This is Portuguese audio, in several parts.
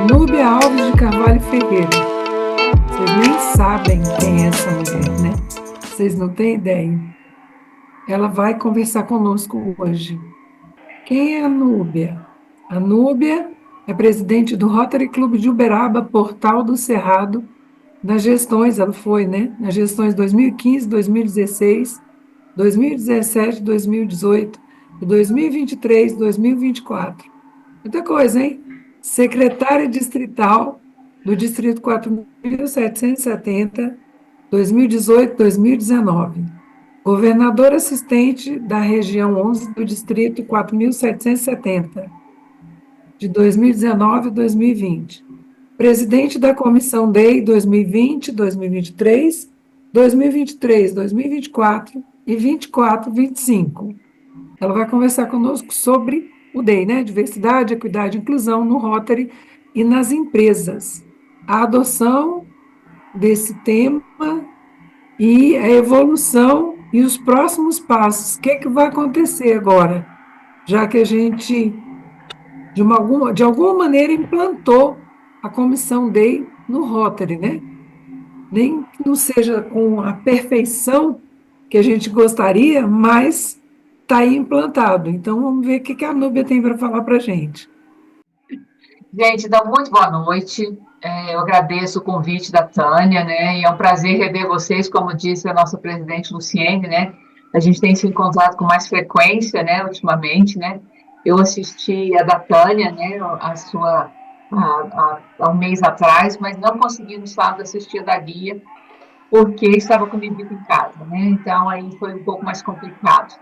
Núbia Alves de Carvalho Ferreira. Vocês nem sabem quem é essa mulher, né? Vocês não têm ideia. Ela vai conversar conosco hoje. Quem é a Núbia? A Núbia é presidente do Rotary Clube de Uberaba, Portal do Cerrado, nas gestões, ela foi, né? Nas gestões 2015, 2016, 2017, 2018 e 2023, 2024. Muita coisa, hein? Secretária distrital do Distrito 4.770, 2018, 2019. Governadora assistente da região 11 do Distrito 4.770, de 2019 a 2020. Presidente da Comissão DEI 2020, 2023, 2023, 2024 e 24, 25. Ela vai conversar conosco sobre o DEI, né? Diversidade, equidade e inclusão no Rotary e nas empresas. A adoção desse tema e a evolução e os próximos passos. O que é que vai acontecer agora? Já que a gente, de alguma maneira, implantou a comissão DEI no Rotary, né? Nem que não seja com a perfeição que a gente gostaria, mas está aí implantado. Então, vamos ver o que a Núbia tem para falar para a gente. Gente, então, muito boa noite. Eu agradeço o convite da Tânia, né? E é um prazer rever vocês, como disse a nossa presidente Luciene, né? A gente tem se encontrado com mais frequência, né? Ultimamente, né? Eu assisti a da Tânia, né? Há um mês atrás, mas não consegui no sábado assistir a da Guia, porque estava com visita em casa, né? Então, aí foi um pouco mais complicado.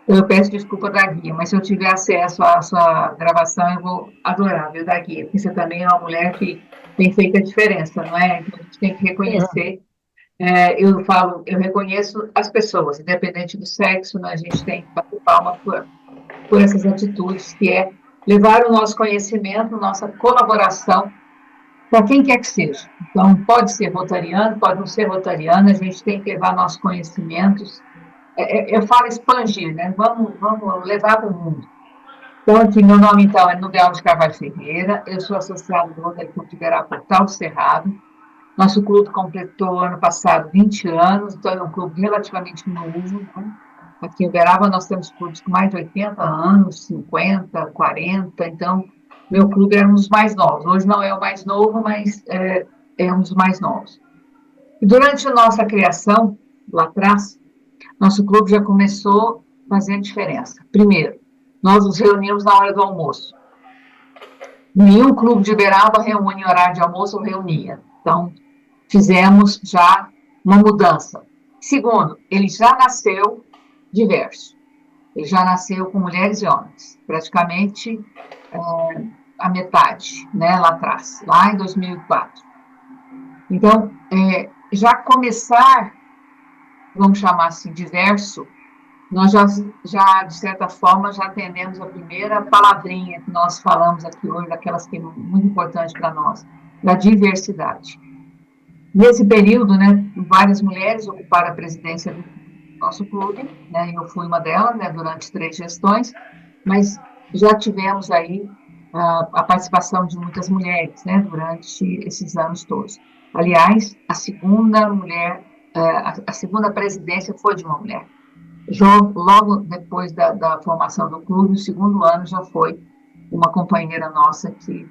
Eu peço desculpa da Guia, mas se eu tiver acesso à sua gravação, eu vou adorar, viu, da Guia, porque você também é uma mulher que tem feito a diferença, não é? Então, a gente tem que reconhecer. Eu reconheço as pessoas, independente do sexo, né? A gente tem que bater palma por essas atitudes, que é levar o nosso conhecimento, nossa colaboração para quem quer que seja. Então, pode ser rotariano, pode não ser rotariano, a gente tem que levar nossos conhecimentos, eu falo expandir, né? Vamos levar para o mundo. Então, aqui, meu nome, então, é Nubel de Carvalho Ferreira, eu sou associada do Rotary Clube de Uberaba Portal do Cerrado. Nosso clube completou, ano passado, 20 anos, então é um clube relativamente novo, né? Aqui em Uberaba nós temos clubes com mais de 80 anos, 50, 40, então meu clube era um dos mais novos. Hoje não é o mais novo, mas é um dos mais novos. E durante a nossa criação, lá atrás, nosso clube já começou fazendo diferença. Primeiro, nós nos reunimos na hora do almoço. Nenhum clube de Uberaba reúne em horário de almoço ou reunia. Então, fizemos já uma mudança. Segundo, ele já nasceu diverso. Ele já nasceu com mulheres e homens, praticamente a metade, né, lá atrás, lá em 2004. Então, já começar, vamos chamar assim, diverso, nós de certa forma, já atendemos a primeira palavrinha que nós falamos aqui hoje, daquelas que é muito importante para nós, da diversidade. Nesse período, né, várias mulheres ocuparam a presidência do nosso clube, né, eu fui uma delas, né, durante 3 gestões, mas já tivemos aí a participação de muitas mulheres, né, durante esses anos todos. Aliás, a segunda mulher, a segunda presidência foi de uma mulher. Logo depois da formação do clube, no segundo ano já foi uma companheira nossa que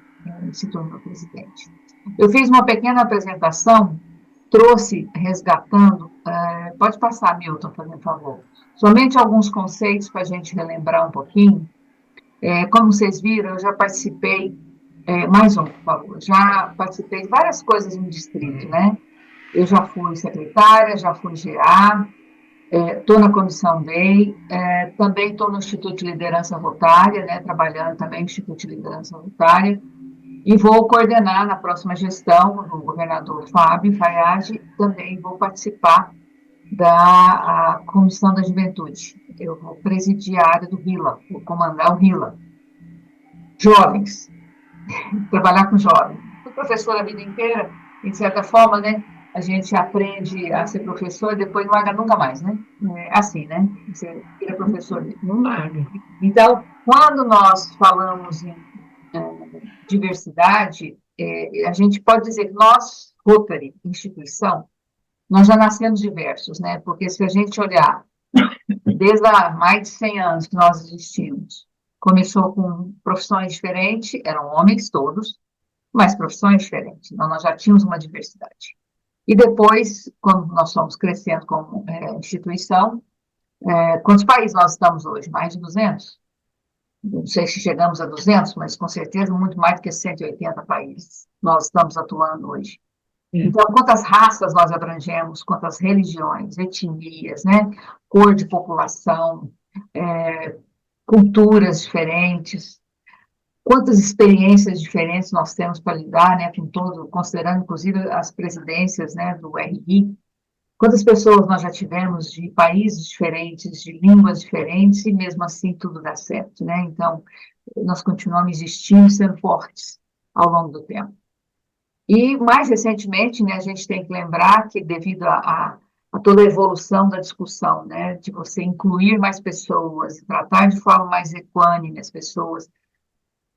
se tornou presidente. Eu fiz uma pequena apresentação, trouxe, resgatando, pode passar, Milton, fazendo favor, somente alguns conceitos para a gente relembrar um pouquinho. Como vocês viram, eu já participei, mais um, por favor, já participei de várias coisas no distrito, né? Eu já fui secretária, já fui GA, estou na comissão DEI, também estou no Instituto de Liderança Rotária, né, trabalhando também no Instituto de Liderança Rotária, e vou coordenar na próxima gestão, o governador Fábio Fayad, também vou participar da Comissão da Juventude. Eu vou presidir a área do RILA, vou comandar o RILA. Jovens, trabalhar com jovens. Fui professora a vida inteira, de certa forma, né? A gente aprende a ser professor e depois não larga nunca mais, né? É assim, né? Você vira professor. Não larga. Então, quando nós falamos em diversidade, a gente pode dizer que nós, Rotary, instituição, nós já nascemos diversos, né? Porque se a gente olhar desde há mais de 100 anos que nós existimos, começou com profissões diferentes, eram homens todos, mas profissões diferentes. Então, nós já tínhamos uma diversidade. E depois, quando nós fomos crescendo como instituição, quantos países nós estamos hoje? Mais de 200? Não sei se chegamos a 200, mas com certeza muito mais do que 180 países nós estamos atuando hoje. Então, quantas raças nós abrangemos, quantas religiões, etnias, né? Cor de população, culturas diferentes, quantas experiências diferentes nós temos para lidar, né, com todo, considerando inclusive as presidências, né, do RI, quantas pessoas nós já tivemos de países diferentes, de línguas diferentes, e mesmo assim tudo dá certo, né? Então, nós continuamos existindo e sendo fortes ao longo do tempo. E, mais recentemente, né, a gente tem que lembrar que, devido a toda a evolução da discussão, né, de você incluir mais pessoas, tratar de forma mais equânime as pessoas,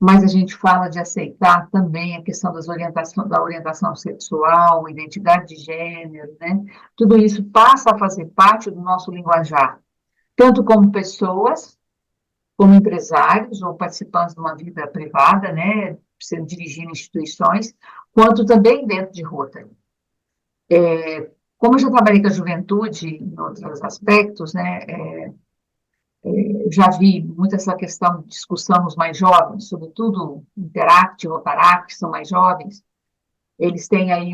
mas a gente fala de aceitar também a questão da orientação sexual, identidade de gênero, né? Tudo isso passa a fazer parte do nosso linguajar, tanto como pessoas, como empresários ou participantes de uma vida privada, né? Dirigindo instituições, quanto também dentro de Rotary. Como eu já trabalhei com a juventude em outros aspectos, né? Eu já vi muito essa questão de discussão nos mais jovens, sobretudo Interact, Rotaract, que são mais jovens. Eles têm aí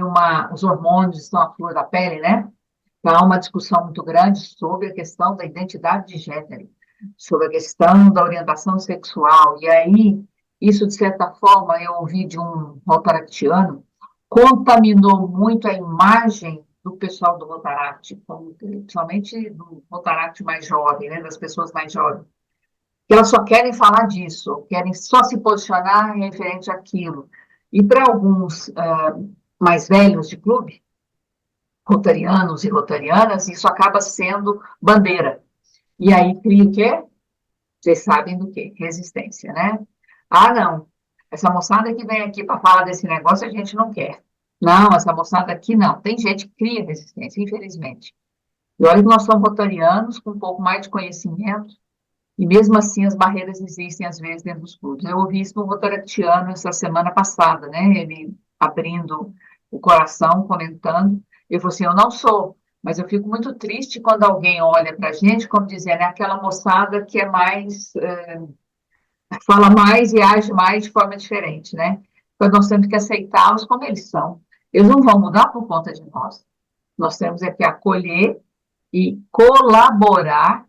os hormônios estão à flor da pele, né? Então, há uma discussão muito grande sobre a questão da identidade de gênero, sobre a questão da orientação sexual. E aí, isso, de certa forma, eu ouvi de um rotaractiano, contaminou muito a imagem do pessoal do Rotaract, principalmente do Rotaract mais jovem, né, das pessoas mais jovens, que elas só querem falar disso, querem só se posicionar em referente àquilo. E para alguns mais velhos de clube, rotarianos e rotarianas, isso acaba sendo bandeira. E aí cria o quê? Vocês sabem do quê? Resistência, né? Ah, não. Essa moçada que vem aqui para falar desse negócio, a gente não quer. Não, essa moçada aqui não. Tem gente que cria resistência, infelizmente. E olha que nós somos rotarianos com um pouco mais de conhecimento, e mesmo assim as barreiras existem às vezes dentro dos clubes. Eu ouvi isso no rotaractiano essa semana passada, né? Ele abrindo o coração, comentando. Eu falei assim, eu não sou, mas eu fico muito triste quando alguém olha para a gente, como dizendo, é aquela moçada que é mais, fala mais e age mais de forma diferente, né? Então nós temos que aceitá-los como eles são. Eles não vão mudar por conta de nós. Nós temos é que acolher e colaborar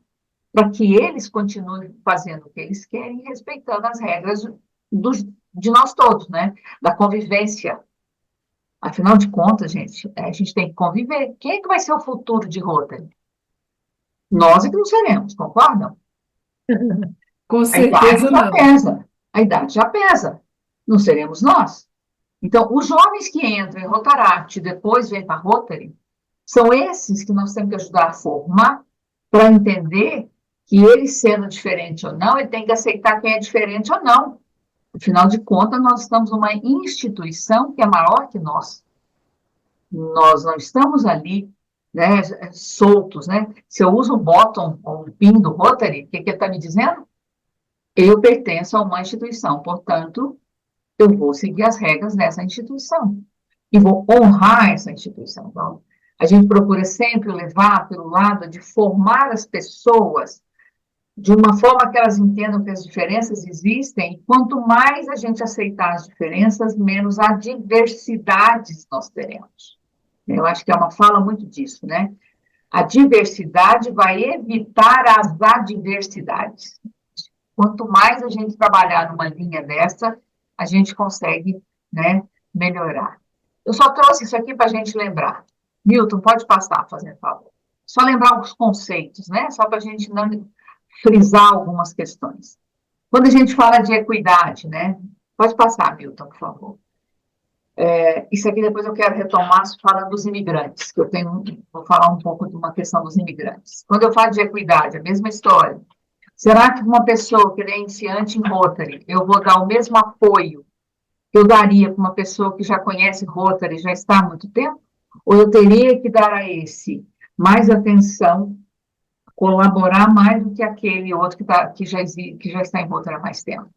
para que eles continuem fazendo o que eles querem, respeitando as regras de nós todos, né? Da convivência. Afinal de contas, gente, a gente tem que conviver. Quem é que vai ser o futuro de Rotary? Nós é que não seremos, concordam? Com A idade certeza já não. pesa. A idade já pesa. Não seremos nós. Então, os jovens que entram em Rotaract e depois vêm para Rotary, são esses que nós temos que ajudar a formar para entender que ele sendo diferente ou não, ele tem que aceitar quem é diferente ou não. Afinal de contas, nós estamos numa instituição que é maior que nós. Nós não estamos ali, né, soltos, né? Se eu uso o bottom ou o pin do Rotary, o que ele está me dizendo? Eu pertenço a uma instituição, portanto, eu vou seguir as regras dessa instituição e vou honrar essa instituição. Então, a gente procura sempre levar pelo lado de formar as pessoas de uma forma que elas entendam que as diferenças existem, e quanto mais a gente aceitar as diferenças, menos adversidades nós teremos. Eu acho que é uma fala muito disso, né? A diversidade vai evitar as adversidades. Quanto mais a gente trabalhar numa linha dessa, a gente consegue, né, melhorar. Eu só trouxe isso aqui para a gente lembrar. Milton, pode passar, fazendo favor. Só lembrar os conceitos, né? Só para a gente não frisar algumas questões. Quando a gente fala de equidade, né? Pode passar, Milton, por favor. Isso aqui depois eu quero retomar falando dos imigrantes, que vou falar um pouco de uma questão dos imigrantes. Quando eu falo de equidade, a mesma história. Será que uma pessoa que é iniciante em Rotary, eu vou dar o mesmo apoio que eu daria para uma pessoa que já conhece Rotary, já está há muito tempo? Ou eu teria que dar a esse mais atenção, colaborar mais do que aquele outro que já está em Rotary há mais tempo?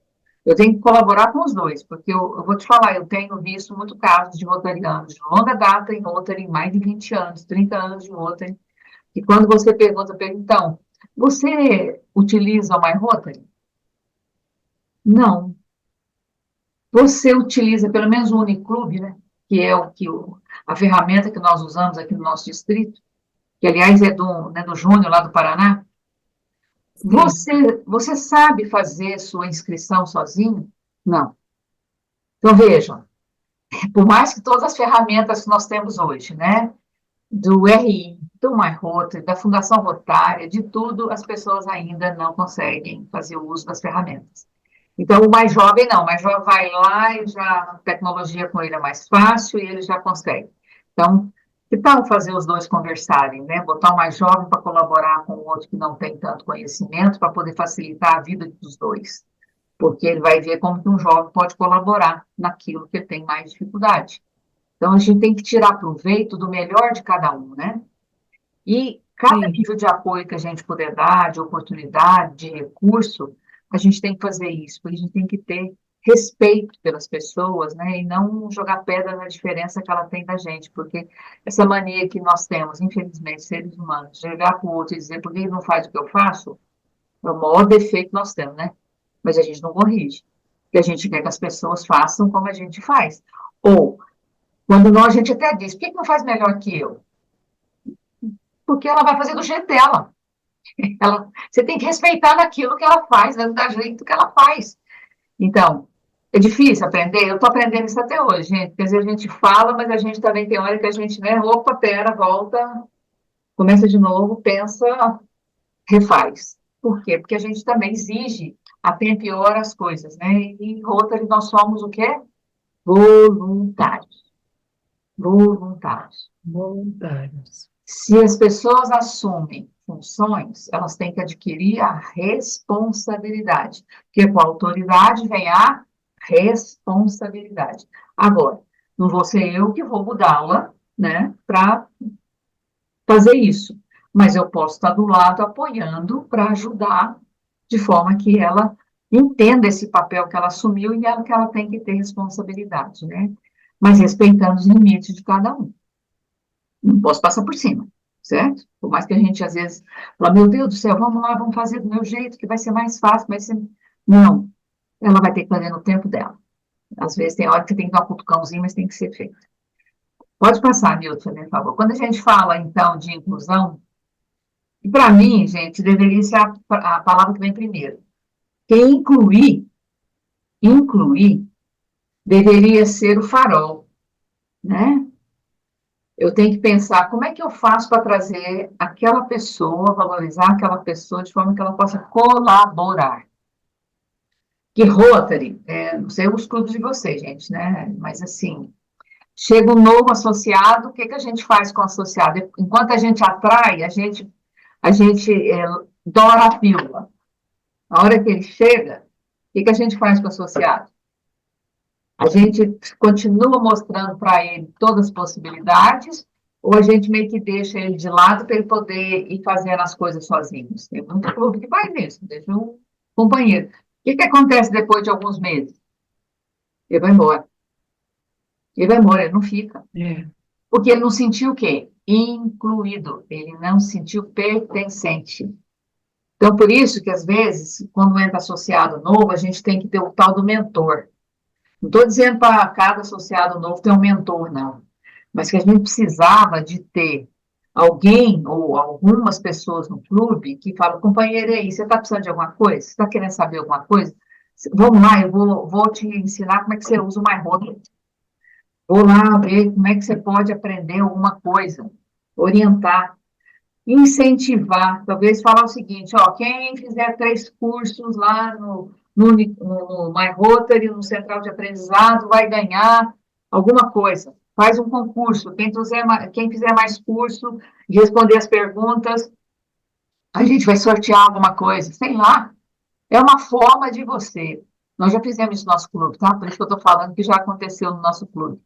Eu tenho que colaborar com os dois, porque eu vou te falar, eu tenho visto muito casos de rotarianos de longa data em Rotary, mais de 20 anos, 30 anos de Rotary, e quando você pergunta, então, você utiliza o My Rotary? Não. Você utiliza pelo menos o Uniclube, né? Que é a ferramenta que nós usamos aqui no nosso distrito, que aliás é do Júnior, lá do Paraná. Sim, Você sabe fazer sua inscrição sozinho? Não. Então, vejam, por mais que todas as ferramentas que nós temos hoje, né? Do RI, do My Rotary, da Fundação Rotária, de tudo, as pessoas ainda não conseguem fazer o uso das ferramentas. Então, o mais jovem não, o mais jovem vai lá e já a tecnologia com ele é mais fácil e ele já consegue. Então, que tal fazer os dois conversarem, né? Botar o mais jovem para colaborar com o outro que não tem tanto conhecimento, para poder facilitar a vida dos dois. Porque ele vai ver como que um jovem pode colaborar naquilo que ele tem mais dificuldade. Então, a gente tem que tirar proveito do melhor de cada um, né? E cada sim, nível de apoio que a gente puder dar, de oportunidade, de recurso, a gente tem que fazer isso, porque a gente tem que ter respeito pelas pessoas, né? E não jogar pedra na diferença que ela tem da gente, porque essa mania que nós temos, infelizmente, seres humanos, de olhar para o outro e dizer, por que ele não faz o que eu faço? É o maior defeito que nós temos, né? Mas a gente não corrige, porque a gente quer que as pessoas façam como a gente faz. Ou, quando nós, a gente até diz, por que não faz melhor que eu? Porque ela vai fazer do jeito dela. Você tem que respeitar naquilo que ela faz, né, do jeito que ela faz. Então, é difícil aprender, eu estou aprendendo isso até hoje, gente. Quer dizer, a gente fala, mas a gente também tem hora que a gente, né, opa, pera, volta, começa de novo, pensa, refaz. Por quê? Porque a gente também exige a tempo e hora as coisas, né? E em Rotary nós somos o quê? Voluntários. Voluntários. voluntários. Se as pessoas assumem funções, elas têm que adquirir a responsabilidade, porque com a autoridade vem a responsabilidade. Agora, não vou ser eu que vou mudá-la, né, para fazer isso, mas eu posso estar do lado apoiando para ajudar de forma que ela entenda esse papel que ela assumiu e que ela tem que ter responsabilidade, né? Mas respeitando os limites de cada um. Não posso passar por cima, certo? Por mais que a gente, às vezes, fala, meu Deus do céu, vamos lá, vamos fazer do meu jeito, que vai ser mais fácil, vai ser... Não, ela vai ter que fazer no tempo dela. Às vezes tem hora que você tem que dar um cutucãozinho, mas tem que ser feito. Pode passar, Milton, por favor. Quando a gente fala, então, de inclusão, para mim, gente, deveria ser a palavra que vem primeiro. Porque incluir, deveria ser o farol, né? Eu tenho que pensar como é que eu faço para trazer aquela pessoa, valorizar aquela pessoa de forma que ela possa colaborar. Que Rotary, não sei os clubes de vocês, gente, né? Mas assim, chega um novo associado, o que que a gente faz com o associado? Enquanto a gente atrai, a gente dora a pílula. Na hora que ele chega, o que que a gente faz com o associado? A gente continua mostrando para ele todas as possibilidades, ou a gente meio que deixa ele de lado para ele poder ir fazendo as coisas sozinhos? Tem muito clube que faz isso, deixa um companheiro. O que que acontece depois de alguns meses? Ele vai embora. Ele vai embora, ele não fica. É, Porque ele não sentiu o quê? Incluído. Ele não se sentiu pertencente. Então, por isso que, às vezes, quando entra associado novo, a gente tem que ter o tal do mentor. Não estou dizendo para cada associado novo ter um mentor, não. Mas que a gente precisava de ter alguém ou algumas pessoas no clube que falam, companheiro, e aí, você está precisando de alguma coisa? Você está querendo saber alguma coisa? Vamos lá, eu vou te ensinar como é que você usa o MyRoto. Vou lá ver como é que você pode aprender alguma coisa, orientar, incentivar, talvez falar o seguinte, ó, quem fizer 3 cursos lá no My Rotary, no Central de Aprendizado, vai ganhar alguma coisa. Faz um concurso, quem fizer mais curso e responder as perguntas, a gente vai sortear alguma coisa, sei lá. É uma forma de você Nós já fizemos isso no nosso clube, tá? Por isso que eu estou falando que já aconteceu no nosso clube.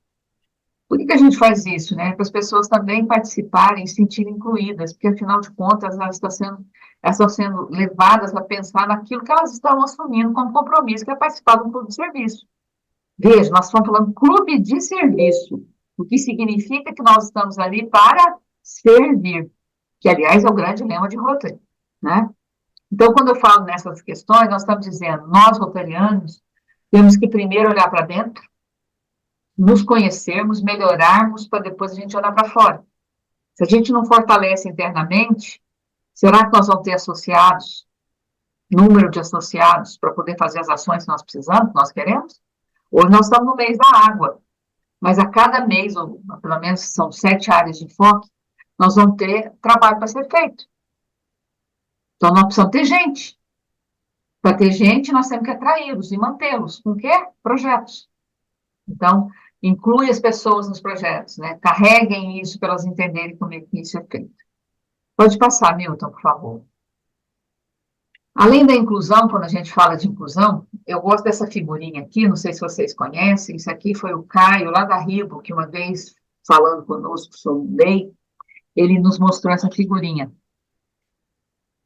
Por que que a gente faz isso, né? Para as pessoas também participarem, se sentirem incluídas, porque afinal de contas elas estão sendo levadas a pensar naquilo que elas estão assumindo como compromisso, que é participar de um clube de serviço. Veja, nós estamos falando clube de serviço, o que significa que nós estamos ali para servir, que aliás é o grande lema de Rotary, né? Então, quando eu falo nessas questões, nós estamos dizendo, nós rotarianos temos que primeiro olhar para dentro, nos conhecermos, melhorarmos, para depois a gente olhar para fora. Se a gente não fortalece internamente, será que nós vamos ter associados, número de associados, para poder fazer as ações que nós precisamos, que nós queremos? Hoje nós estamos no mês da água, mas a cada mês, ou pelo menos são 7 áreas de enfoque, nós vamos ter trabalho para ser feito. Então, nós precisamos ter gente. Para ter gente, nós temos que atraí-los e mantê-los. Com o quê? Projetos. Então, inclui as pessoas nos projetos, né? Carreguem isso para elas entenderem como é que isso é feito. Pode passar, Milton, por favor. Além da inclusão, quando a gente fala de inclusão, eu gosto dessa figurinha aqui, não sei se vocês conhecem, isso aqui foi o Caio, lá da Ribo, que uma vez, falando conosco sobre o DEI, ele nos mostrou essa figurinha.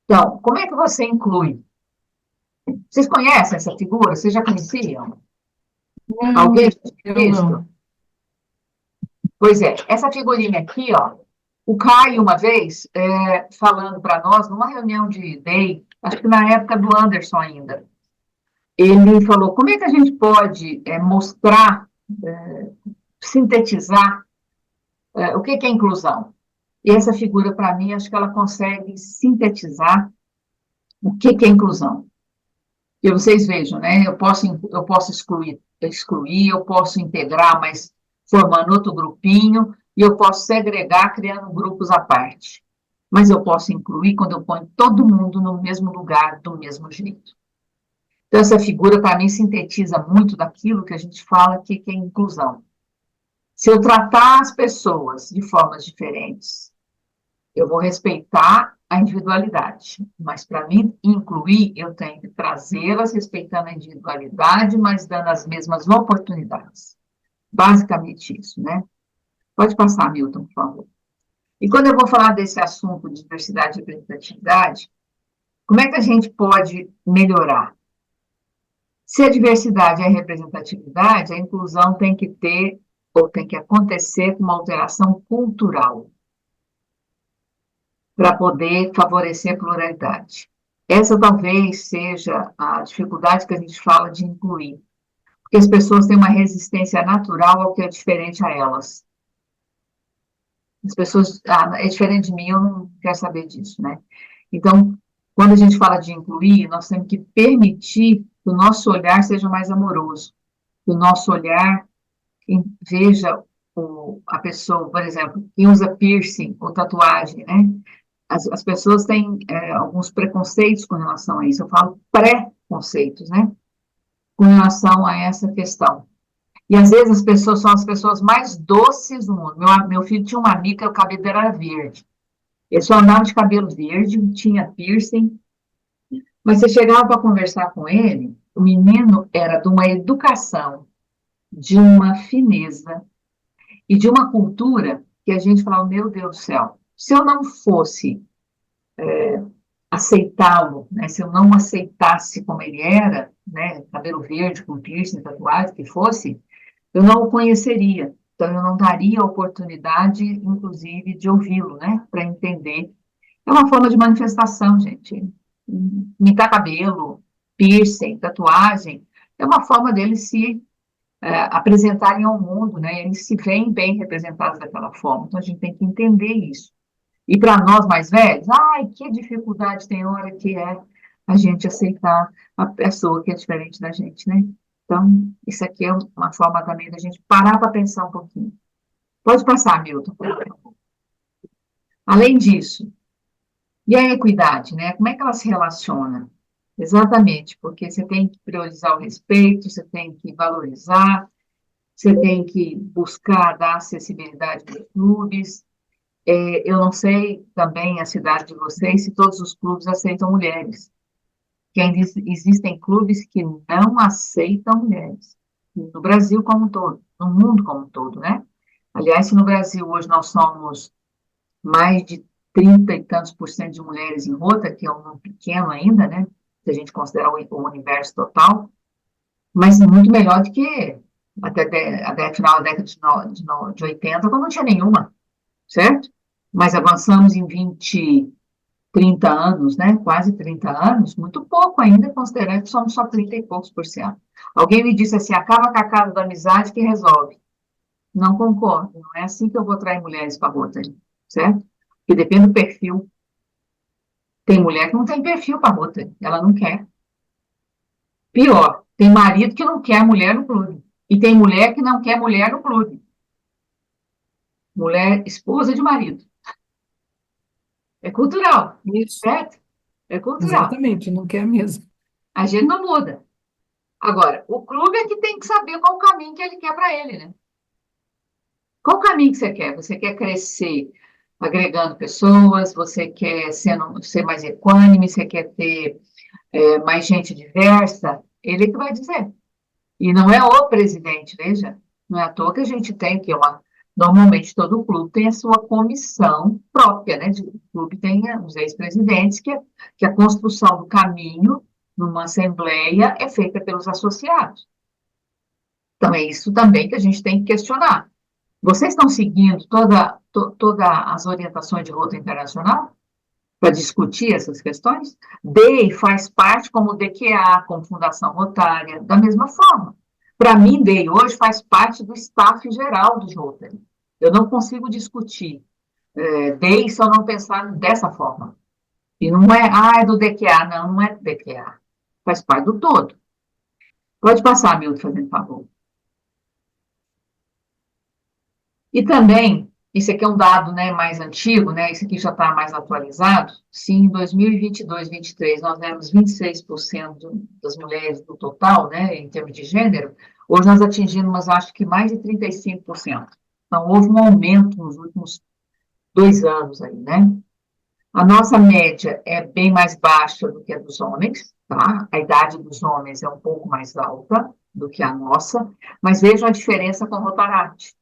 Então, como é que você inclui? Vocês conhecem essa figura? Vocês já conheciam? Não, Alguém já tinha eu visto? não. Pois é, essa figurinha aqui, ó, o Caio, uma vez, falando para nós, numa reunião de DEI, acho que na época do Anderson ainda, ele falou, como é que a gente pode mostrar, sintetizar o que que é inclusão? E essa figura, para mim, acho que ela consegue sintetizar o que que é inclusão. E vocês vejam, né? Eu posso excluir, eu posso integrar, mas formando outro grupinho, e eu posso segregar, criando grupos à parte. Mas eu posso incluir quando eu ponho todo mundo no mesmo lugar, do mesmo jeito. Então, essa figura, para mim, sintetiza muito daquilo que a gente fala que é inclusão. Se eu tratar as pessoas de formas diferentes, eu vou respeitar a individualidade, mas para mim incluir, eu tenho que trazê-las respeitando a individualidade, mas dando as mesmas oportunidades. Basicamente isso, né? Pode passar, Milton, por favor. E quando eu vou falar desse assunto de diversidade e representatividade, como é que a gente pode melhorar? Se a diversidade é representatividade, a inclusão tem que ter, ou tem que acontecer com uma alteração cultural, para poder favorecer a pluralidade. Essa talvez seja a dificuldade que a gente fala de incluir, porque as pessoas têm uma resistência natural ao que é diferente a elas. As pessoas, é diferente de mim, eu não quero saber disso, né? Então, quando a gente fala de incluir, nós temos que permitir que o nosso olhar seja mais amoroso, que o nosso olhar veja a pessoa, por exemplo, quem usa piercing ou tatuagem, né? As pessoas têm alguns preconceitos com relação a isso. Eu falo pré-conceitos, né? Com relação a essa questão. E às vezes as pessoas são as pessoas mais doces do mundo. Meu filho tinha uma amiga que o cabelo dele era verde. Ele só andava de cabelo verde, tinha piercing. Mas você chegava para conversar com ele, o menino era de uma educação, de uma fineza e de uma cultura que a gente falava, meu Deus do céu, se eu não fosse aceitá-lo, né? Se eu não aceitasse como ele era, né? Cabelo verde, com piercing, tatuagem, que fosse, eu não o conheceria. Então, eu não daria a oportunidade, inclusive, de ouvi-lo, né? Para entender. É uma forma de manifestação, gente. Pintar cabelo, piercing, tatuagem, é uma forma deles se apresentarem ao mundo, né? Eles se veem bem representados daquela forma. Então, a gente tem que entender isso. E para nós mais velhos, ai, que dificuldade tem hora que é a gente aceitar a pessoa que é diferente da gente, né? Então, isso aqui é uma forma também da gente parar para pensar um pouquinho. Pode passar, Milton. Além disso, e a equidade, né? Como é que ela se relaciona? Exatamente, porque você tem que priorizar o respeito, você tem que valorizar, você tem que buscar dar acessibilidade para os clubes. Eu não sei também a cidade de vocês se todos os clubes aceitam mulheres. que ainda existem clubes que não aceitam mulheres. No Brasil como um todo, no mundo como um todo, né? Aliás, se no Brasil hoje nós somos mais de 30 e tantos por cento de mulheres em rota, que é um número pequeno ainda, né? Se a gente considerar o universo total, mas muito melhor do que até final da década de 80, quando não tinha nenhuma, certo? Mas avançamos em 20, 30 anos, né? Quase 30 anos, muito pouco ainda, considerando que somos só 30 e poucos por cento. Alguém me disse assim, acaba com a casa da amizade que resolve. Não concordo, não é assim que eu vou atrair mulheres para a Rotary, certo? Porque depende do perfil. Tem mulher que não tem perfil para a Rotary, ela não quer. Pior, tem marido que não quer mulher no clube. E tem mulher que não quer mulher no clube. Mulher, esposa de marido. É cultural, Isso, certo? É cultural. exatamente, não quer mesmo. A gente não muda. Agora, o clube é que tem que saber qual o caminho que ele quer para ele, né? Qual o caminho que você quer? Você quer crescer agregando pessoas? Você quer ser mais equânime? Você quer ter mais gente diversa? Ele que vai dizer. E não é o presidente, veja. Não é à toa que a gente tem que normalmente todo clube tem a sua comissão própria, né? O clube tem os ex-presidentes, que a construção do caminho numa assembleia é feita pelos associados. Então, é isso também que a gente tem que questionar. Vocês estão seguindo todas as orientações de rota internacional para discutir essas questões? DEI faz parte como DQA, como Fundação Rotária, da mesma forma. Para mim, DEI hoje faz parte do staff geral dos Rotary. Eu não consigo discutir DEI se eu não pensar dessa forma. E não é, é do DQA, não, não é do DQA. Faz parte do todo. Pode passar, Milton, fazendo favor. E também, isso aqui é um dado, né, mais antigo, né, isso aqui já está mais atualizado. Se em 2022, 2023, nós éramos 26% das mulheres do total, né, em termos de gênero, hoje nós atingimos, acho que mais de 35%. Então, houve um aumento nos últimos 2 anos aí, né? A nossa média é bem mais baixa do que a dos homens, tá? A idade dos homens é um pouco mais alta do que a nossa, mas vejam a diferença com o Rotaract.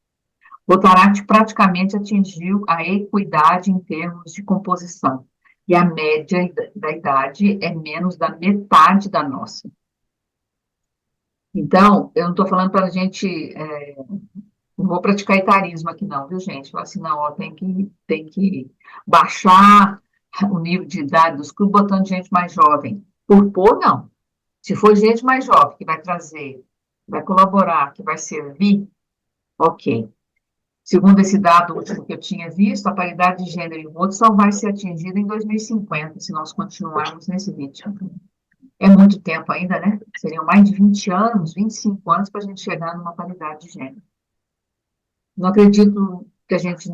Votorantim praticamente atingiu a equidade em termos de composição. E a média da idade é menos da metade da nossa. Então, eu não estou falando para a gente. Não vou praticar etarismo aqui, não, viu, gente? Falar assim, não, ó, tem que baixar o nível de idade dos clubes botando gente mais jovem. Por pôr, não. Se for gente mais jovem que vai trazer, vai colaborar, que vai servir, ok. Segundo esse dado último que eu tinha visto, a paridade de gênero em voto só vai ser atingida em 2050, se nós continuarmos nesse ritmo. É muito tempo ainda, né? Seriam mais de 20 anos, 25 anos para a gente chegar numa paridade de gênero. Não acredito que a gente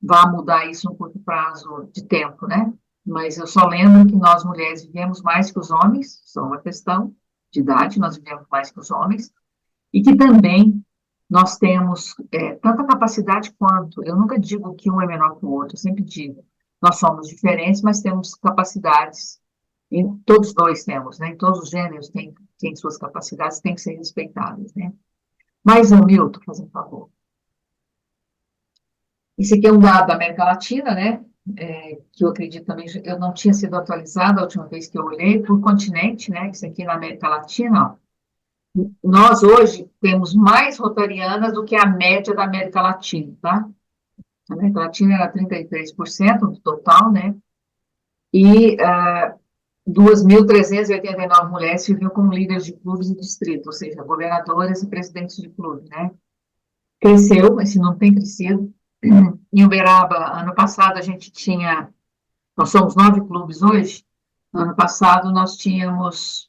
vá mudar isso no curto prazo de tempo, né? Mas eu só lembro que nós mulheres vivemos mais que os homens, só uma questão de idade, nós vivemos mais que os homens, e que também nós temos tanta capacidade quanto, eu nunca digo que um é menor que o outro, eu sempre digo, nós somos diferentes, mas temos capacidades, todos dois temos, né? Em todos os gêneros têm suas capacidades, têm que ser respeitadas, né? Mais um, Milton, fazendo um favor. Esse aqui é um dado da América Latina, né? Que eu acredito também, eu não tinha sido atualizado a última vez que eu olhei, por continente, né? Isso aqui na América Latina, ó. Nós hoje temos mais rotarianas do que a média da América Latina, tá? A América Latina era 33% do total, né? E 2.389 mulheres serviam como líderes de clubes e distritos, ou seja, governadoras e presidentes de clube, né? Cresceu, esse número tem crescido. Em Uberaba, ano passado, nós somos 9 clubes hoje, ano passado nós tínhamos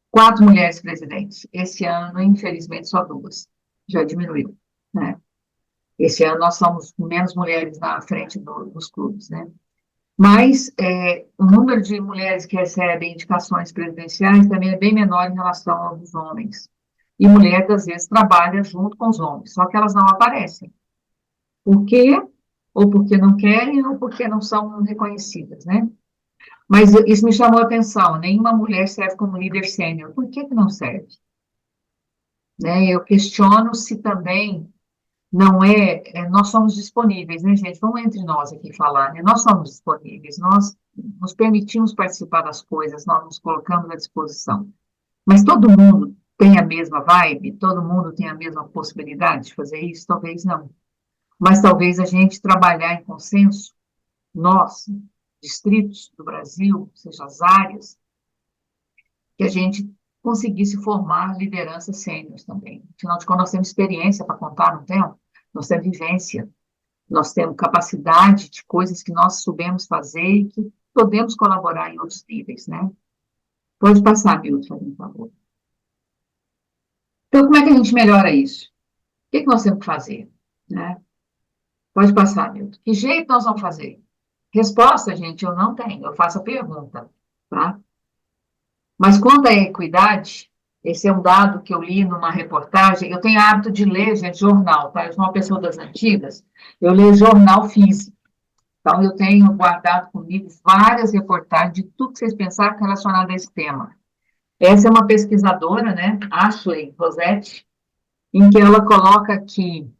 4 mulheres presidentes. Esse ano, infelizmente, só 2. Já diminuiu, né? Esse ano nós somos menos mulheres na frente dos clubes, né? Mas o número de mulheres que recebem indicações presidenciais também é bem menor em relação aos dos homens. E mulheres, às vezes, trabalham junto com os homens, só que elas não aparecem. Por quê? Ou porque não querem, ou porque não são reconhecidas, né? Mas isso me chamou a atenção, nenhuma mulher serve como líder sênior. Por que que não serve? Né? Eu questiono se também não nós somos disponíveis, né, gente? Vamos entre nós aqui falar, né? Nós somos disponíveis, nós nos permitimos participar das coisas, nós nos colocamos à disposição. Mas todo mundo tem a mesma vibe? Todo mundo tem a mesma possibilidade de fazer isso? Talvez não. Mas talvez a gente trabalhar em consenso, nós, distritos do Brasil, seja as áreas, que a gente conseguisse formar lideranças sêniores também. Afinal de contas, nós temos experiência para contar, não temos? Nós temos vivência, nós temos capacidade de coisas que nós soubemos fazer e que podemos colaborar em outros níveis, né? Pode passar, Milton, por favor. Então, como é que a gente melhora isso? O que nós temos que fazer? Né? Pode passar, Milton. Que jeito nós vamos fazer? Resposta, gente, eu não tenho. Eu faço a pergunta, tá? Mas quanto à equidade, esse é um dado que eu li numa reportagem. Eu tenho hábito de ler, gente, jornal, tá? Eu sou uma pessoa das antigas. Eu leio jornal físico. Então, eu tenho guardado comigo várias reportagens de tudo que vocês pensaram relacionado a esse tema. Essa é uma pesquisadora, né, Ashley Rossetti, em que ela coloca que,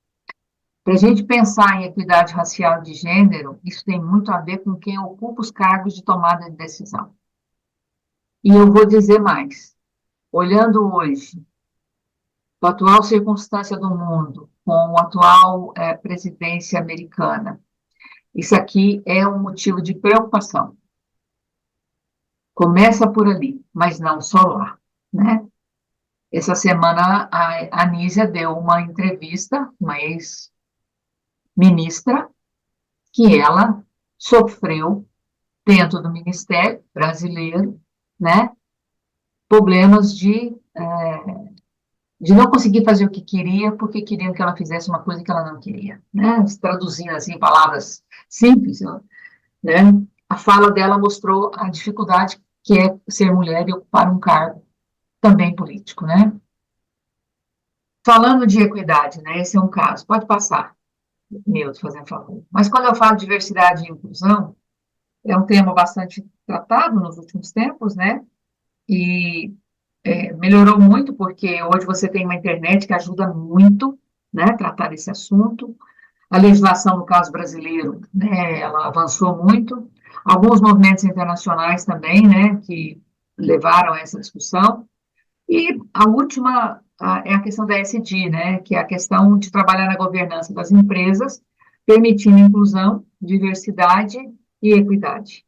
para a gente pensar em equidade racial de gênero, isso tem muito a ver com quem ocupa os cargos de tomada de decisão. E eu vou dizer mais. Olhando hoje, a atual circunstância do mundo, com a atual presidência americana, isso aqui é um motivo de preocupação. Começa por ali, mas não só lá, né? Essa semana a Anísia deu uma entrevista, uma ex-ministra, que ela sofreu dentro do Ministério Brasileiro, né? Problemas de não conseguir fazer o que queria, porque queriam que ela fizesse uma coisa que ela não queria, né? Traduzindo assim em palavras simples, né? A fala dela mostrou a dificuldade que é ser mulher e ocupar um cargo também político, né? Falando de equidade, né? Esse é um caso. Pode passar, Nilton, fazendo favor. Mas quando eu falo de diversidade e inclusão, é um tema bastante tratado nos últimos tempos, né? E melhorou muito porque hoje você tem uma internet que ajuda muito, né, a tratar desse assunto. A legislação, no caso brasileiro, né, ela avançou muito. Alguns movimentos internacionais também, né, que levaram a essa discussão. E a última é a questão da ESG, né, que é a questão de trabalhar na governança das empresas, permitindo inclusão, diversidade e equidade.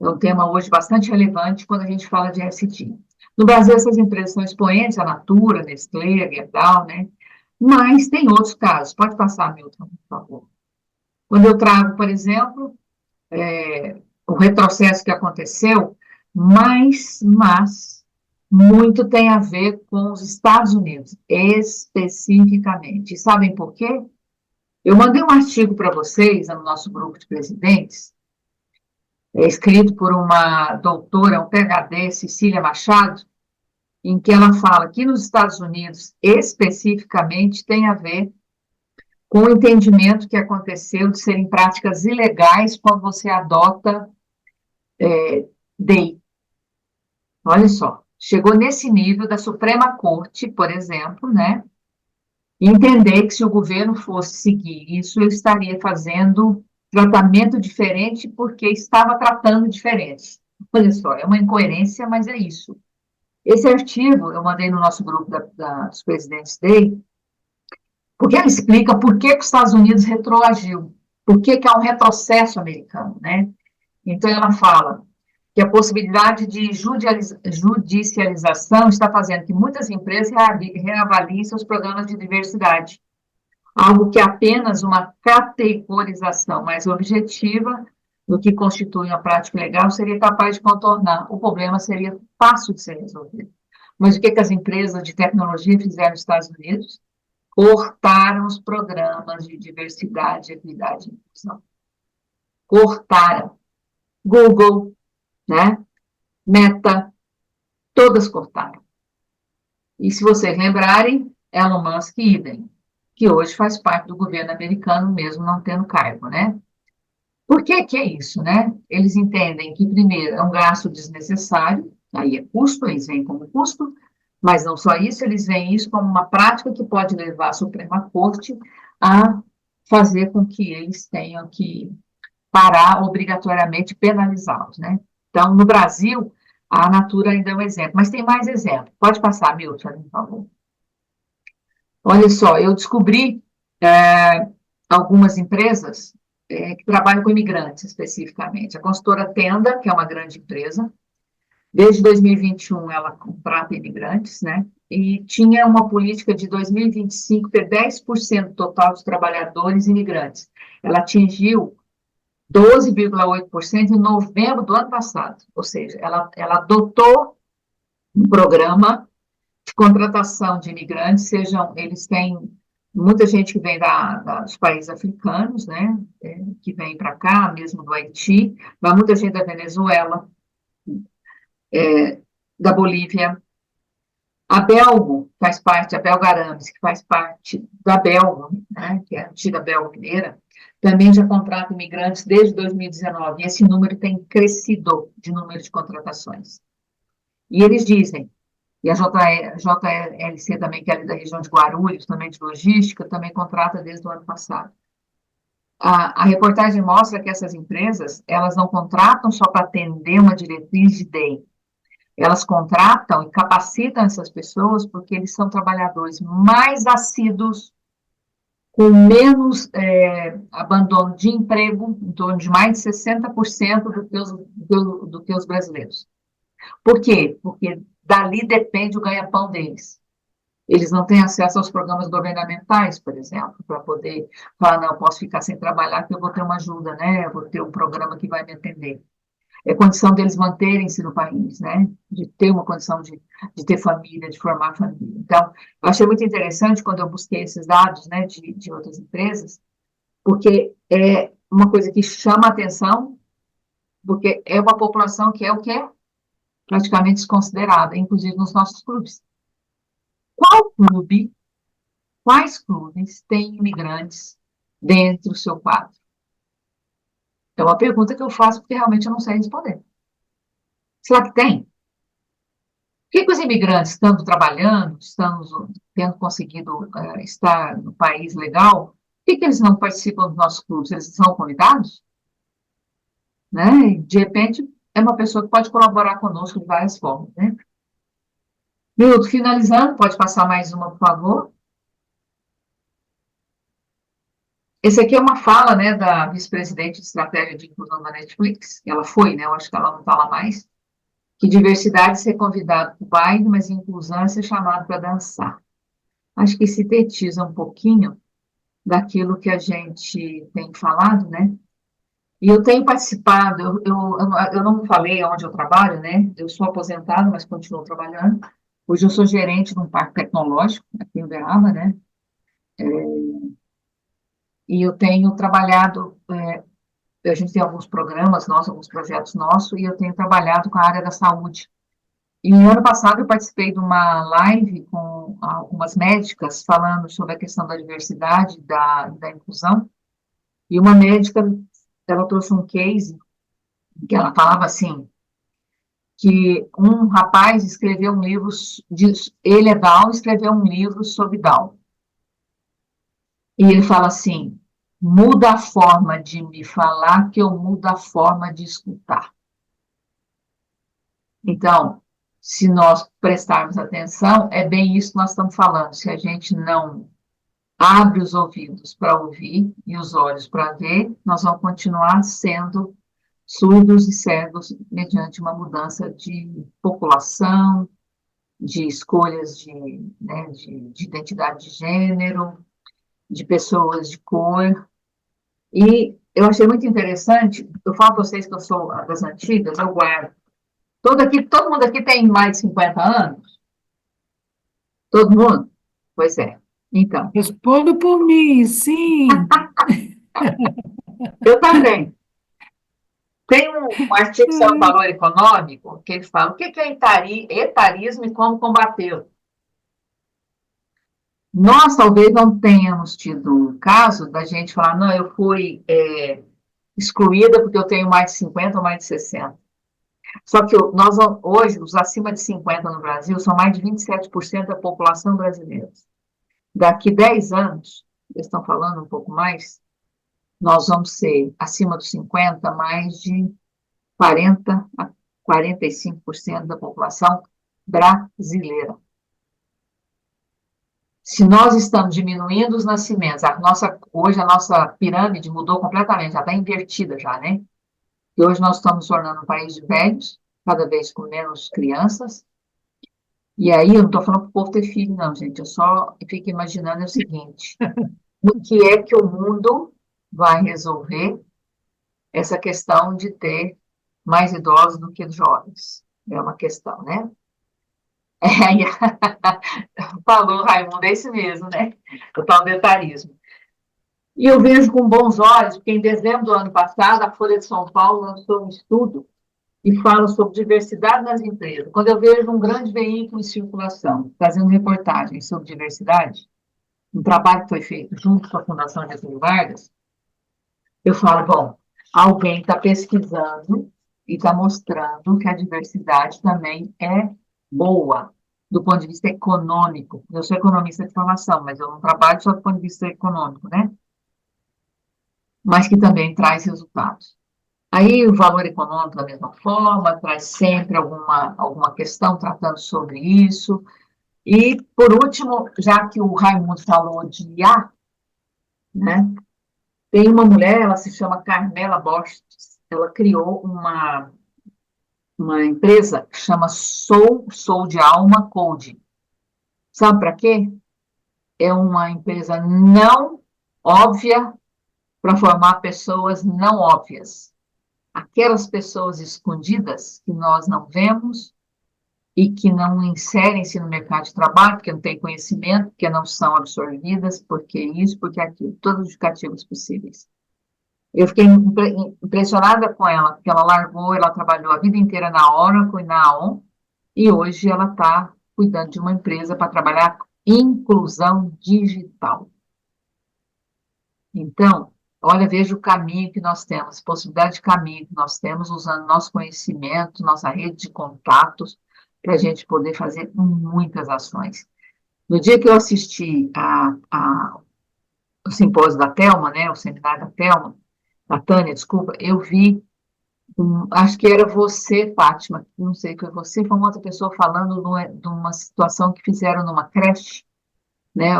É um tema hoje bastante relevante quando a gente fala de ESG. No Brasil, essas empresas são expoentes, a Natura, a Nestlé, a Gerdau, né? Mas tem outros casos. Pode passar, Milton, por favor. Quando eu trago, por exemplo, o retrocesso que aconteceu, mas muito tem a ver com os Estados Unidos, especificamente. E sabem por quê? Eu mandei um artigo para vocês no nosso grupo de presidentes, escrito por uma doutora, um PhD, Cecília Machado, em que ela fala que nos Estados Unidos, especificamente, tem a ver com o entendimento que aconteceu de serem práticas ilegais quando você adota DEI. Olha só, chegou nesse nível da Suprema Corte, por exemplo, né, entender que se o governo fosse seguir isso, ele estaria fazendo tratamento diferente porque estava tratando diferente. Olha só, é uma incoerência, mas é isso. Esse artigo eu mandei no nosso grupo dos presidentes dele, porque ela explica por que os Estados Unidos retroagiu, por que há um retrocesso americano, né? Então ela fala que a possibilidade de judicialização está fazendo que muitas empresas reavaliem seus programas de diversidade, algo que é apenas uma categorização mais objetiva do que constitui uma prática legal seria capaz de contornar. O problema seria fácil de ser resolvido. Mas o que as empresas de tecnologia fizeram nos Estados Unidos? Cortaram os programas de diversidade, equidade e inclusão. Cortaram. Google, né? Meta, todas cortaram. E se vocês lembrarem, Elon Musk idem, que hoje faz parte do governo americano, mesmo não tendo cargo, né? Por que que é isso, né? Eles entendem que, primeiro, é um gasto desnecessário, aí é custo, eles veem como custo, mas não só isso, eles veem isso como uma prática que pode levar a Suprema Corte a fazer com que eles tenham que parar obrigatoriamente penalizá-los, né? Então, no Brasil, a Natura ainda é um exemplo, mas tem mais exemplos. Pode passar, Milton, por favor. Olha só, eu descobri algumas empresas que trabalham com imigrantes especificamente. A consultora Tenda, que é uma grande empresa, desde 2021 ela contrata imigrantes, né? E tinha uma política de 2025 ter 10% total dos trabalhadores imigrantes. Ela atingiu 12,8% em novembro do ano passado, ou seja, ela adotou um programa de contratação de imigrantes, sejam, eles têm muita gente que vem dos países africanos, né, que vem para cá, mesmo do Haiti, mas muita gente da Venezuela, da Bolívia, a Belgo faz parte, a Belgarames, que faz parte da Belgo, né, que é a antiga Belgo Mineira, também já contrata imigrantes desde 2019, e esse número tem crescido de número de contratações. E eles dizem, e a JLC também, que é ali da região de Guarulhos, também de logística, também contrata desde o ano passado. A reportagem mostra que essas empresas, elas não contratam só para atender uma diretriz de DEI, elas contratam e capacitam essas pessoas porque eles são trabalhadores mais assíduos, com menos abandono de emprego, em torno de mais de 60% do que os brasileiros. Por quê? Porque dali depende o ganha-pão deles. Eles não têm acesso aos programas governamentais, por exemplo, para poder falar, não, eu posso ficar sem trabalhar, porque eu vou ter uma ajuda, né? Eu vou ter um programa que vai me atender. É condição deles manterem-se no país, né? De ter uma condição de ter família, de formar família. Então, eu achei muito interessante quando eu busquei esses dados, né, de outras empresas, porque é uma coisa que chama a atenção, porque é uma população que é o que é praticamente desconsiderada, inclusive nos nossos clubes. Qual clube, quais clubes têm imigrantes dentro do seu quadro? É uma pergunta que eu faço porque realmente eu não sei responder. Será que tem? Por que os imigrantes, estando trabalhando, estamos tendo conseguido estar no país legal, por que eles não participam dos nossos clubes? Eles são convidados? Né? E, de repente, é uma pessoa que pode colaborar conosco de várias formas. Né? Milton, finalizando, pode passar mais uma, por favor? Esse aqui é uma fala, né, da vice-presidente de estratégia de inclusão da Netflix. Ela foi, né? Eu acho que ela não está lá mais. Que diversidade é ser convidado para o baile, mas inclusão é ser chamado para dançar. Acho que sintetiza um pouquinho daquilo que a gente tem falado, né? E eu tenho participado, eu não falei onde eu trabalho, né? Eu sou aposentada, mas continuo trabalhando. Hoje eu sou gerente de um parque tecnológico aqui em Uberaba, né? E eu tenho trabalhado, a gente tem alguns programas nossos, alguns projetos nossos, e eu tenho trabalhado com a área da saúde. E no ano passado eu participei de uma live com algumas médicas falando sobre a questão da diversidade, da inclusão, e uma médica, ela trouxe um case que ela falava assim, que um rapaz escreveu um livro, ele é Down, escreveu um livro sobre Down. E ele fala assim, muda a forma de me falar que eu mudo a forma de escutar. Então, se nós prestarmos atenção, é bem isso que nós estamos falando. Se a gente não abre os ouvidos para ouvir e os olhos para ver, nós vamos continuar sendo surdos e cegos mediante uma mudança de população, de escolhas né, de identidade de gênero, de pessoas de cor. E eu achei muito interessante, eu falo para vocês que eu sou das antigas, eu guardo. Todo mundo aqui tem mais de 50 anos? Todo mundo? Pois é. Então, Respondo por mim, sim. eu também. Tem um artigo sobre valor econômico que ele fala o que é etarismo e como combatê-lo. Nós talvez não tenhamos tido o caso da gente falar, não, eu fui excluída porque eu tenho mais de 50 ou mais de 60. Só que nós, hoje, os acima de 50 no Brasil são mais de 27% da população brasileira. Daqui 10 anos, eles estão falando um pouco mais, nós vamos ser, acima dos 50, mais de 40 a 45% da população brasileira. Se nós estamos diminuindo os nascimentos, hoje a nossa pirâmide mudou completamente, já está invertida já, né? E hoje nós estamos tornando um país de velhos, cada vez com menos crianças. E aí eu não estou falando para o povo ter filho, não, gente. Eu só fico imaginando o seguinte: o que é que o mundo vai resolver essa questão de ter mais idosos do que jovens? É uma questão, né? É, falou, Raimundo, é isso mesmo, né? O tal detalhismo. E eu vejo com bons olhos, porque em dezembro do ano passado, a Folha de São Paulo lançou um estudo e fala sobre diversidade nas empresas. Quando eu vejo um grande veículo em circulação, fazendo reportagens sobre diversidade, um trabalho que foi feito junto com a Fundação Getúlio Vargas, eu falo, bom, alguém está pesquisando e está mostrando que a diversidade também é boa, do ponto de vista econômico. Eu sou economista de formação, mas eu não trabalho só do ponto de vista econômico, né? Mas que também traz resultados. Aí o valor econômico, da mesma forma, traz sempre alguma questão tratando sobre isso. E, por último, já que o Raimundo falou de IA, né, tem uma mulher, ela se chama Carmela Borges, ela criou uma empresa que chama Sou de Alma Code. Sabe para quê? É uma empresa não óbvia para formar pessoas não óbvias. Aquelas pessoas escondidas que nós não vemos e que não inserem-se no mercado de trabalho, porque não têm conhecimento, porque não são absorvidas, porque isso, porque aquilo, todos os justificativos possíveis. Eu fiquei impressionada com ela, porque ela largou, ela trabalhou a vida inteira na Oracle e na Aon, e hoje ela está cuidando de uma empresa para trabalhar inclusão digital. Então, olha, veja o caminho que nós temos, possibilidade de caminho que nós temos usando nosso conhecimento, nossa rede de contatos, para a gente poder fazer muitas ações. No dia que eu assisti o simpósio da Telma, né, o seminário da Telma, da Tânia, desculpa, eu vi, acho que era você, Fátima, não sei que foi você, foi uma outra pessoa falando de uma situação que fizeram numa creche, né?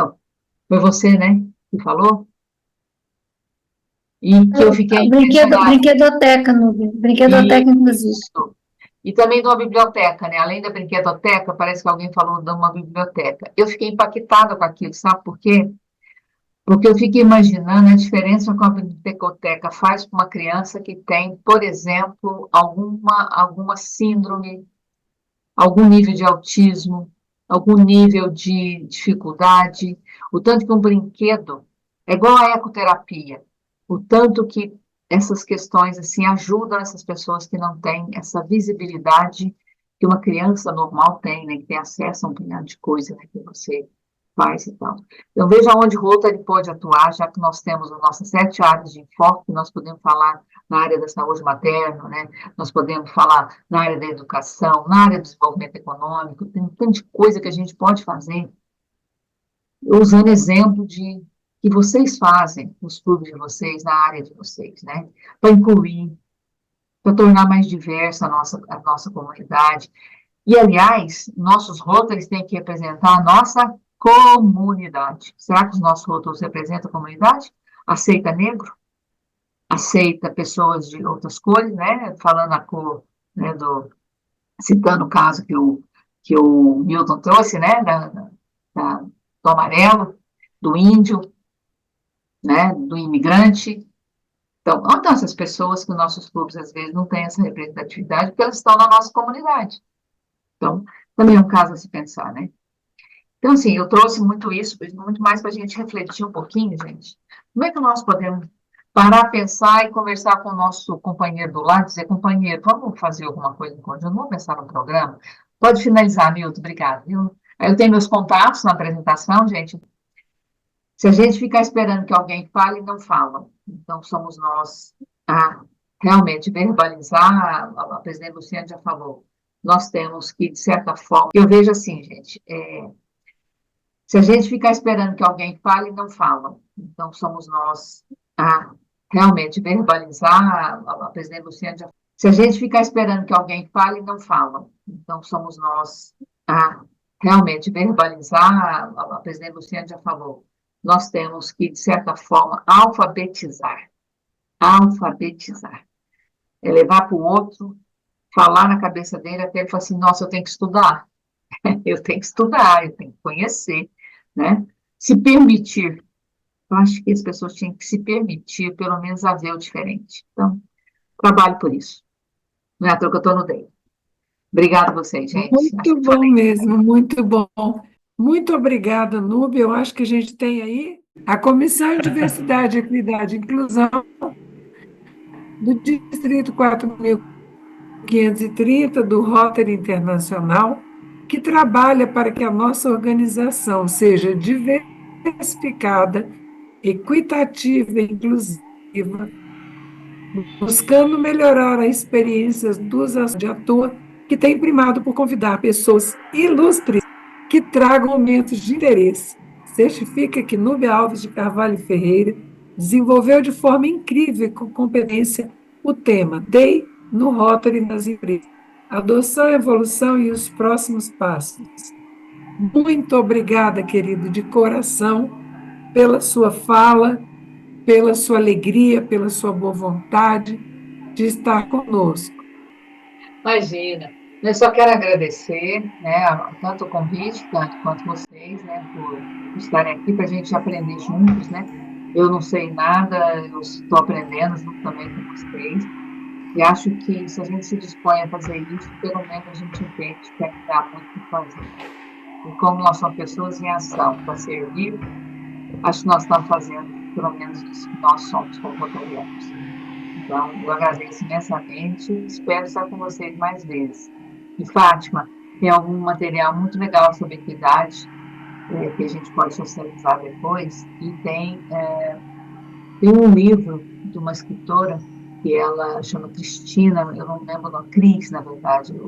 Foi você, né, que falou? E que eu fiquei impressionada. Brinquedoteca, Nubia. Brinquedoteca, inclusive. Isso. E também de uma biblioteca, né? Além da brinquedoteca, parece que alguém falou de uma biblioteca. Eu fiquei impactada com aquilo, sabe por quê? Porque eu fico imaginando a diferença que uma biblioteca faz para uma criança que tem, por exemplo, alguma síndrome, algum nível de autismo, algum nível de dificuldade. O tanto que um brinquedo é igual à ecoterapia. O tanto que essas questões assim ajudam essas pessoas que não têm essa visibilidade que uma criança normal tem, né, que tem acesso a um punhado de coisa, né, que você faz e tal. Então, veja onde Rotary pode atuar, já que nós temos as nossas 7 áreas de enfoque, nós podemos falar na área da saúde materna, né? Nós podemos falar na área da educação, na área do desenvolvimento econômico, tem um tanto de coisa que a gente pode fazer, usando exemplo de que vocês fazem nos clubes de vocês, na área de vocês, né? Para incluir, para tornar mais diversa a nossa comunidade. E, aliás, nossos Rotaries têm que representar a nossa comunidade. Será que os nossos Rotaries representam a comunidade? Aceita negro? Aceita pessoas de outras cores, né? Falando a cor, né, citando o caso que o Milton trouxe, né? Do amarelo, do índio, né? Do imigrante. Então, onde estão essas pessoas que nossos clubes, às vezes, não têm essa representatividade, porque elas estão na nossa comunidade. Então, também é um caso a se pensar, né? Então, assim, eu trouxe muito isso, muito mais para a gente refletir um pouquinho, gente. Como é que nós podemos parar, pensar e conversar com o nosso companheiro do lado, dizer, companheiro, vamos fazer alguma coisa em conjunto, vamos pensar no programa? Pode finalizar, Milton, obrigada. Eu tenho meus contatos na apresentação, gente. Se a gente ficar esperando que alguém fale, não fala. Então, somos nós a realmente verbalizar, a presidente Luciana já falou, nós temos que, de certa forma, eu vejo assim, gente, se a gente ficar esperando que alguém fale, não falam. Então, somos nós a realmente verbalizar, a presidente Luciana já. Se a gente ficar esperando que alguém fale, não falam. Então, somos nós a realmente verbalizar, a presidente Luciana já falou, nós temos que, de certa forma, alfabetizar. Alfabetizar. É levar para o outro, falar na cabeça dele, até ele falar assim, nossa, eu tenho que estudar. Eu tenho que estudar, eu tenho que conhecer, né? Se permitir. Eu acho que as pessoas tinham que se permitir, pelo menos, a ver o diferente. Então, trabalho por isso. Não é à toa que eu estou no DEI. Obrigada a vocês, gente. Acho Muito que bom falei. mesmo, muito bom. Muito obrigada, Núbia. Eu acho que a gente tem aí a Comissão de Diversidade, Equidade e Inclusão do Distrito 4.530 do Rotary Internacional, que trabalha para que a nossa organização seja diversificada, equitativa e inclusiva, buscando melhorar as experiências dos de atua, que tem primado por convidar pessoas ilustres que tragam momentos de interesse. Certifica que Núbia Alves de Carvalho Ferreira desenvolveu de forma incrível e com competência o tema DEI no Rotary nas empresas. Adoção, evolução e os próximos passos. Muito obrigada, querido, de coração, pela sua fala, pela sua alegria, pela sua boa vontade de estar conosco. Imagina. Eu só quero agradecer, né, tanto o convite, tanto quanto vocês, né, por estarem aqui para a gente aprender juntos, né? Eu não sei nada, eu estou aprendendo junto também com vocês. E acho que se a gente se dispõe a fazer isso, pelo menos a gente entende que ainda há muito o que fazer. E como nós somos pessoas em ação para servir, acho que nós estamos fazendo pelo menos isso que nós somos como rotarianos. Então, eu agradeço imensamente e espero estar com vocês mais vezes. E, Fátima, tem algum material muito legal sobre equidade que a gente pode socializar depois. E tem um livro de uma escritora que ela chama Cristina, eu não lembro o nome, Cris, na verdade,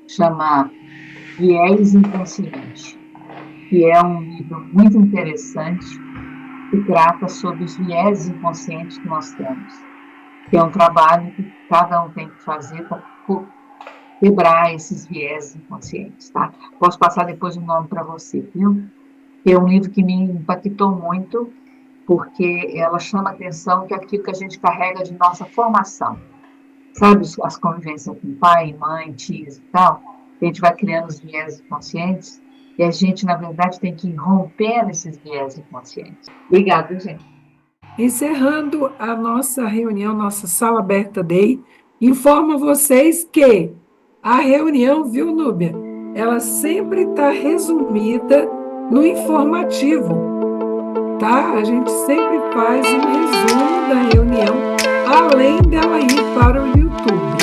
chama Viés Inconsciente, que é um livro muito interessante que trata sobre os viés inconscientes que nós temos, que é um trabalho que cada um tem que fazer para quebrar esses viés inconscientes, tá? Posso passar depois o nome para você, viu? É um livro que me impactou muito, porque ela chama a atenção que é aquilo que a gente carrega de nossa formação, sabe, as convivências com pai, mãe, tios e tal, a gente vai criando os viés inconscientes e a gente, na verdade, tem que ir rompendo esses viés inconscientes. Obrigada, gente. Encerrando a nossa reunião, nossa sala aberta Day, informo a vocês que a reunião, viu, Núbia? Ela sempre está resumida no informativo, tá? A gente sempre faz um resumo da reunião, além dela ir para o YouTube.